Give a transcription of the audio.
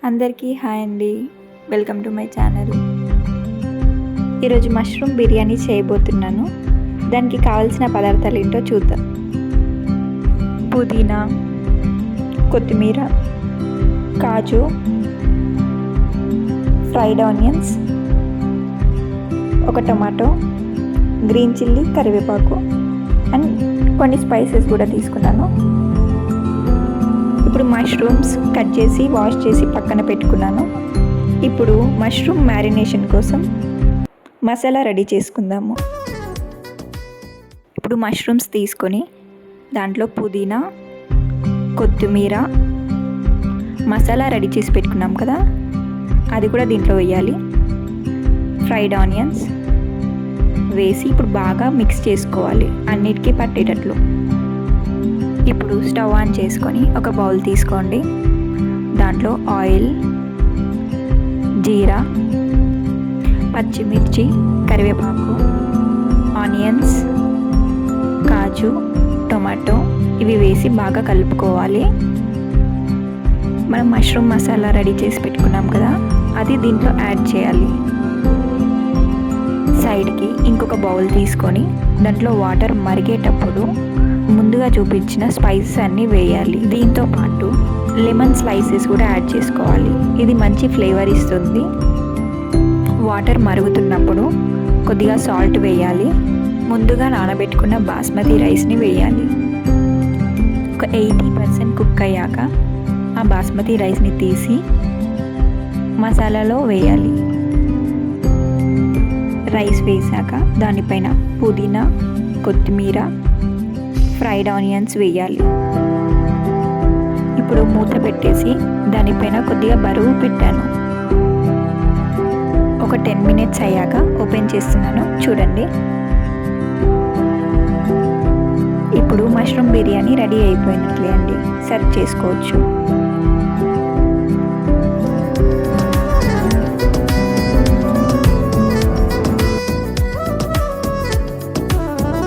అందరికీ హాయ్ అండి, welcome to my channel. ఈరోజు మష్రూమ్ బిర్యానీ చేయబోతున్నాను. దానికి కావాల్సిన పదార్థాలు ఏంటో చూద్దాం. పుదీనా, కొత్తిమీర, కాజు, ఫ్రైడ్ ఆనియన్స్, ఒక టొమాటో, గ్రీన్ చిల్లీ, కరివేపాకు అండ్ కొన్ని స్పైసెస్ కూడా తీసుకున్నాను. ఇప్పుడు మష్రూమ్స్ కట్ చేసి వాష్ చేసి పక్కన పెట్టుకున్నాను. ఇప్పుడు మష్రూమ్ మ్యారినేషన్ కోసం మసాలా రెడీ చేసుకుందాము. ఇప్పుడు మష్రూమ్స్ తీసుకొని దాంట్లో పుదీనా, కొత్తిమీర, మసాలా రెడీ చేసి పెట్టుకున్నాం కదా, అది కూడా దీంట్లో వేయాలి. ఫ్రైడ్ ఆనియన్స్ వేసి ఇప్పుడు బాగా మిక్స్ చేసుకోవాలి, అన్నిటికీ పట్టేటట్లు. ఇప్పుడు స్టవ్ ఆన్ చేసుకొని ఒక బౌల్ తీసుకోండి. దాంట్లో ఆయిల్, జీరా, పచ్చిమిర్చి, కరివేపాకు, ఆనియన్స్, కాజు, టొమాటో ఇవి వేసి బాగా కలుపుకోవాలి. మనం మష్రూమ్ మసాలా రెడీ చేసి పెట్టుకున్నాం కదా, అది దీంట్లో యాడ్ చేయాలి. సైడ్కి ఇంకొక బౌల్ తీసుకొని దాంట్లో వాటర్ మరిగేటప్పుడు ముందుగా చూపించిన స్పైసెస్ అన్నీ వేయాలి. దీంతో పాటు లెమన్ స్లైసెస్ కూడా యాడ్ చేసుకోవాలి. ఇది మంచి ఫ్లేవర్ ఇస్తుంది. వాటర్ మరుగుతున్నప్పుడు కొద్దిగా సాల్ట్ వేయాలి. ముందుగా నానబెట్టుకున్న బాస్మతి రైస్ని వేయాలి. ఒక 80% కుక్ అయ్యాక ఆ బాస్మతి రైస్ని తీసి మసాలాలో వేయాలి. రైస్ వేసాక దానిపైన పుదీనా, కొత్తిమీర, ఫ్రైడ్ ఆనియన్స్ వేయాలి. ఇప్పుడు మూత పెట్టేసి దానిపైన కొద్దిగా బరువు పెట్టాను. ఒక 10 minutes అయ్యాక ఓపెన్ చేస్తున్నాను, చూడండి. ఇప్పుడు మష్రూమ్ బిర్యానీ రెడీ అయిపోయినట్లే అండి, సర్వ్ చేసుకోవచ్చు.